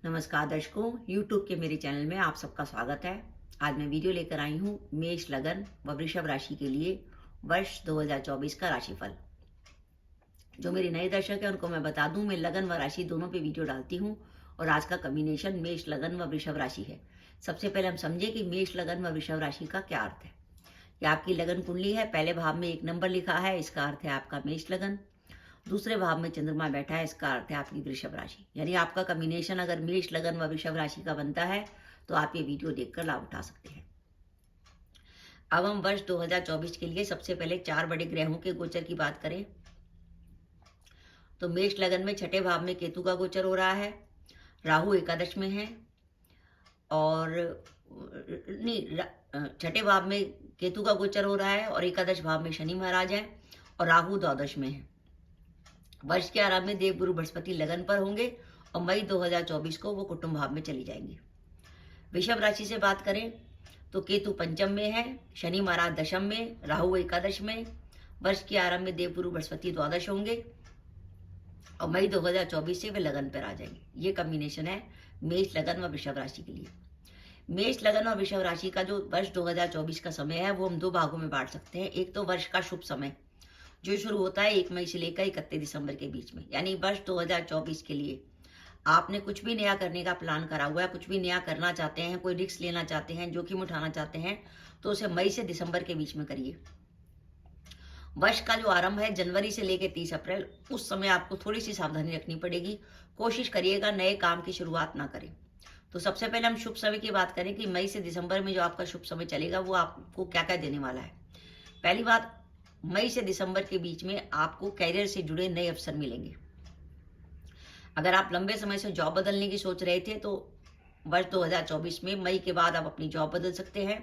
नमस्कार दर्शकों, YouTube के मेरे चैनल में आप सबका स्वागत है। आज मैं वीडियो लेकर आई हूँ मेष लगन व वृषभ राशि के लिए वर्ष 2024 का राशिफल। जो मेरे नए दर्शक हैं उनको मैं बता दूं, मैं लगन व राशि दोनों पे वीडियो डालती हूँ और आज का कॉम्बिनेशन मेष लगन व वृषभ राशि है। सबसे पहले हम समझे कि मेष लगन व वृषभ राशि का क्या अर्थ है। कि आपकी लगन कुंडली है, पहले भाव में 1 नंबर लिखा है, इसका अर्थ है आपका मेष लगन। दूसरे भाव में चंद्रमा बैठा है, इसका अर्थ है आपकी वृषभ राशि। यानी आपका कॉम्बिनेशन अगर मेष लगन व वृषभ राशि का बनता है तो आप ये वीडियो देखकर लाभ उठा सकते हैं। अब हम वर्ष 2024 के लिए सबसे पहले 4 बड़े ग्रहों के गोचर की बात करें तो मेष लगन में छठे भाव में केतु का गोचर हो रहा है, राहु एकादश में है और छठे भाव में केतु का गोचर हो रहा है और एकादश भाव में शनि महाराज है और राहु द्वादश में है। वर्ष के आरंभ में देवगुरु बृहस्पति लगन पर होंगे और मई 2024 को वो कुटुंब भाव में चली जाएंगे। वृषभ राशि से बात करें तो केतु पंचम में है, शनि महाराज दशम में, राहु एकादश में। वर्ष के आरंभ में देवगुरु बृहस्पति द्वादश होंगे और मई 2024 से वे लगन पर आ जाएंगे। ये कॉम्बिनेशन है मेष लगन व वृषभ राशि के लिए। मेष लगन और वृषभ राशि का जो वर्ष 2024 का समय है वो हम 2 भागों में बांट सकते हैं। एक तो वर्ष का शुभ समय जो शुरू होता है 1 मई से लेकर 31 दिसंबर के बीच में, यानी वर्ष 2024 के लिए आपने कुछ भी नया करने का प्लान करा हुआ है, कुछ भी नया करना चाहते हैं, कोई रिस्क लेना चाहते हैं, जोखिम उठाना चाहते हैं, तो उसे मई से दिसंबर के बीच में करिए। वर्ष का जो आरंभ है जनवरी से लेकर 30 अप्रैल, उस समय आपको थोड़ी सी सावधानी रखनी पड़ेगी। कोशिश करिएगा नए काम की शुरुआत ना करें। तो सबसे पहले हम शुभ समय की बात करें कि मई से दिसंबर में जो आपका शुभ समय चलेगा वो आपको क्या क्या देने वाला है। पहली बात, मई से दिसंबर के बीच में आपको कैरियर से जुड़े नए अवसर मिलेंगे। अगर आप लंबे समय से जॉब बदलने की सोच रहे थे तो वर्ष 2024 में मई के बाद आप अपनी जॉब बदल सकते हैं।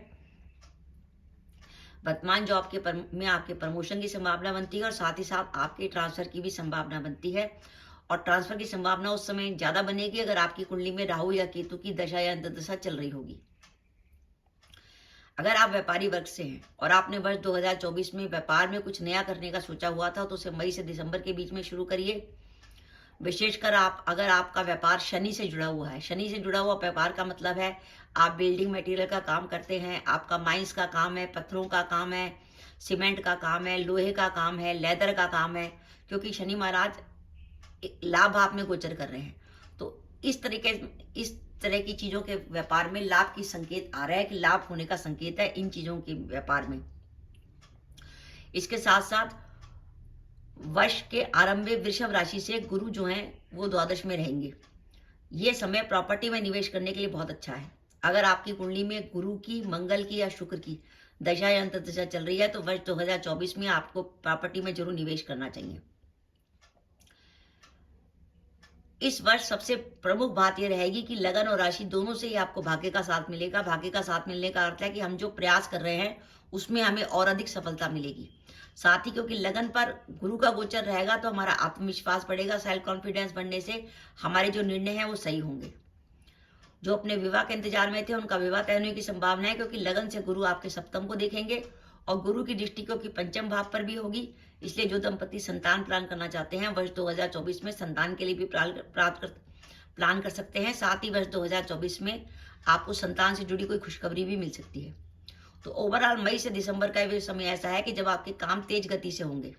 वर्तमान जॉब में आपके प्रमोशन की संभावना बनती है और साथ ही साथ आपके ट्रांसफर की भी संभावना बनती है। और ट्रांसफर की संभावना उस समय ज्यादा बनेगी अगर आपकी कुंडली में राहु या केतु की दशा या अंतर्दशा चल रही होगी। अगर आप व्यापारी वर्ग से हैं और आपने वर्ष 2024 में व्यापार में कुछ नया करने का सोचा हुआ था तो उसे मई से दिसंबर के बीच में शुरू करिए। विशेषकर अगर आपका व्यापार शनि से जुड़ा हुआ है, शनि से जुड़ा हुआ व्यापार का मतलब है आप बिल्डिंग मटेरियल का काम करते हैं, आपका माइंस का काम है, पत्थरों का काम है, सीमेंट का काम है, लोहे का काम है, लेदर का काम है, क्योंकि शनि महाराज लाभ भाव में गोचर कर रहे हैं। तो इस तरह की चीजों के व्यापार में लाभ की संकेत आ रहा है कि लाभ होने का संकेत है इन चीजों के व्यापार में। इसके साथ साथ वर्ष के आरंभ में वृषभ राशि से गुरु जो हैं वो द्वादश में रहेंगे। ये समय प्रॉपर्टी में निवेश करने के लिए बहुत अच्छा है। अगर आपकी कुंडली में गुरु की, मंगल की या शुक्र की दशा या अंतर्दशा चल रही है तो वर्ष 2024 में आपको प्रॉपर्टी में जरूर निवेश करना चाहिए। इस वर्ष सबसे प्रमुख बात यह रहेगी कि लगन और राशि दोनों से ही आपको भाग्य का साथ मिलेगा। भाग्य का साथ मिलने का अर्थ है कि हम जो प्रयास कर रहे हैं उसमें हमें और अधिक सफलता मिलेगी। साथ ही क्योंकि लगन पर गुरु का गोचर रहेगा तो हमारा आत्मविश्वास बढ़ेगा, सेल्फ कॉन्फिडेंस बढ़ने से हमारे जो निर्णय हैं वो सही होंगे। जो अपने विवाह के इंतजार में थे उनका विवाह तय होने की संभावना है, क्योंकि लगन से गुरु आपके सप्तम को देखेंगे और गुरु की दृष्टि क्योंकि पंचम भाव पर भी होगी। इसलिए जो दंपति संतान प्लान करना चाहते हैं वर्ष 2024 में संतान के लिए भी प्लान कर सकते हैं। साथ ही वर्ष 2024 में आपको संतान से जुड़ी कोई खुशखबरी भी मिल सकती है। तो ओवरऑल मई से दिसंबर का भी समय ऐसा है कि जब आपके काम तेज गति से होंगे।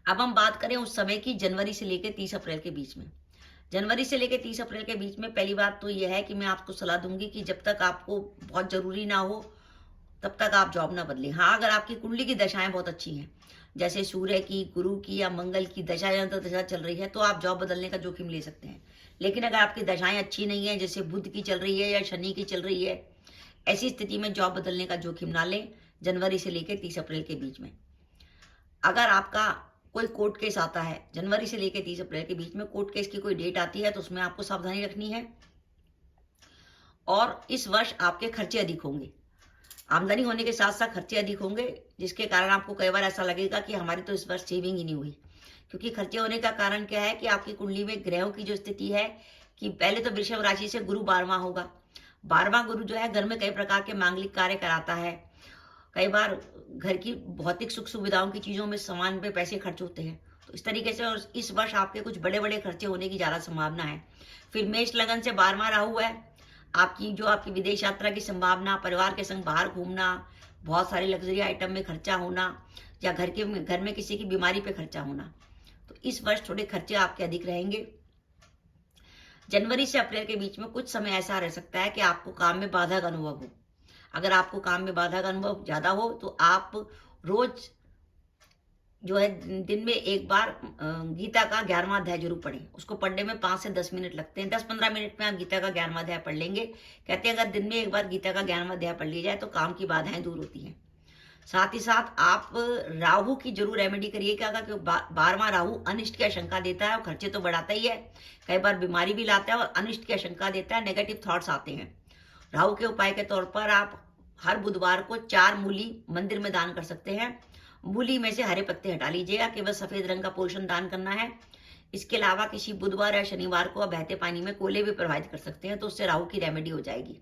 अब हम बात करें उस समय की जनवरी से लेकर 30 अप्रैल के बीच में। जनवरी से लेकर 30 अप्रैल के बीच में पहली बात तो यह है कि मैं आपको सलाह दूंगी कि जब तक आपको बहुत जरूरी ना हो तब तक आप जॉब ना बदलें। हाँ, अगर आपकी कुंडली की दशाएं बहुत अच्छी हैं, जैसे सूर्य की, गुरु की या मंगल की दशा या अंतर्दशा चल रही है तो आप जॉब बदलने का जोखिम ले सकते हैं। लेकिन अगर आपकी दशाएं अच्छी नहीं है, जैसे बुध की चल रही है या शनि की चल रही है, ऐसी स्थिति में जॉब बदलने का जोखिम ना लें जनवरी से लेकर 30 अप्रैल के बीच में। अगर आपका कोई कोर्ट केस आता है जनवरी से लेकर 30 अप्रैल के बीच में, कोर्ट केस की कोई डेट आती है तो उसमें आपको सावधानी रखनी है। और इस वर्ष आपके खर्चे अधिक होंगे, आमदनी होने के साथ साथ खर्चे अधिक होंगे, जिसके कारण आपको कई बार ऐसा लगेगा कि हमारी तो इस वर्ष सेविंग ही नहीं हुई। क्योंकि खर्चे होने का कारण क्या है कि आपकी कुंडली में ग्रहों की जो स्थिति है कि पहले तो वृषभ राशि से गुरु 12वां होगा। 12वां गुरु जो है घर में कई प्रकार के मांगलिक कार्य कराता है। कई बार घर की भौतिक सुख सुविधाओं की चीजों में सामान पे पैसे खर्च होते हैं, तो इस तरीके से और इस वर्ष आपके कुछ बड़े बड़े खर्चे होने की ज्यादा संभावना है। फिर मेष लगन से 12वां राहु है, आपकी विदेश यात्रा की संभावना, परिवार के संग बाहर घूमना, बहुत सारे लग्जरी आइटम में खर्चा होना, या घर में किसी की बीमारी पे खर्चा होना। तो इस वर्ष थोड़े खर्चे आपके अधिक रहेंगे। जनवरी से अप्रैल के बीच में कुछ समय ऐसा रह सकता है कि आपको काम में बाधा का अनुभव हो। अगर आपको काम में बाधा का अनुभव ज्यादा हो तो आप रोज जो है दिन में एक बार गीता का 11वां अध्याय जरूर पढ़ें। उसको पढ़ने में 5 से 10 मिनट लगते हैं। 10-15 मिनट में आप गीता का 11वां अध्याय पढ़ लेंगे। कहते हैं अगर दिन में एक बार गीता का 11वां अध्याय पढ़ लिया जाए तो काम की बाधाएं दूर होती हैं। साथ ही साथ आप राहु की जरूर रेमेडी करिएगा, क्योंकि 12वां राहु अनिष्ट की आशंका देता है और खर्चे तो बढ़ाता ही है, कई बार बीमारी भी लाता है और अनिष्ट की आशंका देता है, नेगेटिव थॉट्स आते हैं। राहु के उपाय के तौर पर आप हर बुधवार को 4 मूली मंदिर में दान कर सकते हैं। मूली में से हरे पत्ते हटा लीजिएगा, केवल सफेद रंग का पोर्शन दान करना है। इसके अलावा किसी बुधवार या शनिवार को आप बहते पानी में कोले भी प्रवाहित कर सकते हैं, तो उससे राहु की रेमेडी हो जाएगी।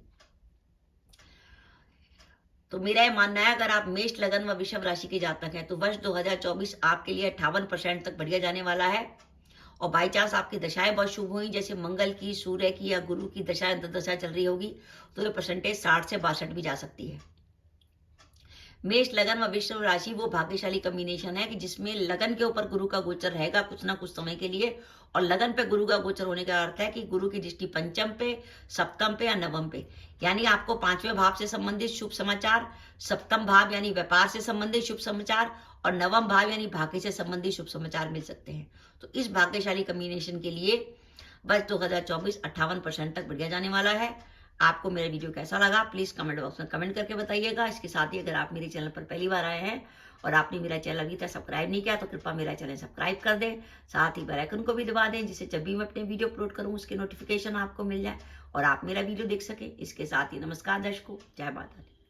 तो मेरा यह मानना है, अगर आप मेष लगन व वृषभ राशि के जातक हैं तो वर्ष 2024 आपके लिए 58% तक बढ़िया जाने वाला है। और बाई चांस आपकी दशाएं बहुत शुभ हुई, जैसे मंगल की, सूर्य की या गुरु की दशा दशा चल रही होगी, तो ये परसेंटेज 60 से 62 भी जा सकती है। मेष लगन व वृषभ राशि वो भाग्यशाली कॉम्बिनेशन है कि जिसमें लगन के ऊपर गुरु का गोचर रहेगा कुछ ना कुछ समय के लिए, और लगन पे गुरु का गोचर होने का अर्थ है कि गुरु की दृष्टि पंचम पे, सप्तम पे या नवम पे, यानी आपको 5वें भाव से संबंधित शुभ समाचार, सप्तम भाव यानी व्यापार से संबंधित शुभ समाचार और नवम भाव यानी भाग्य से संबंधित शुभ समाचार मिल सकते हैं। तो इस भाग्यशाली कॉम्बिनेशन के लिए वर्ष 2024 58% तक बढ़िया जाने वाला है। आपको मेरा वीडियो कैसा लगा प्लीज कमेंट बॉक्स में कमेंट करके बताइएगा। इसके साथ ही अगर आप मेरे चैनल पर पहली बार आए हैं और आपने मेरा चैनल अभी तक सब्सक्राइब नहीं किया तो कृपया मेरा चैनल सब्सक्राइब कर दें, साथ ही बेल आइकन को भी दबा दें, जिससे जब भी मैं अपने वीडियो अपलोड करूं उसके नोटिफिकेशन आपको मिल जाए और आप मेरा वीडियो देख सके। इसके साथ ही नमस्कार दर्शकों, जय माता दी।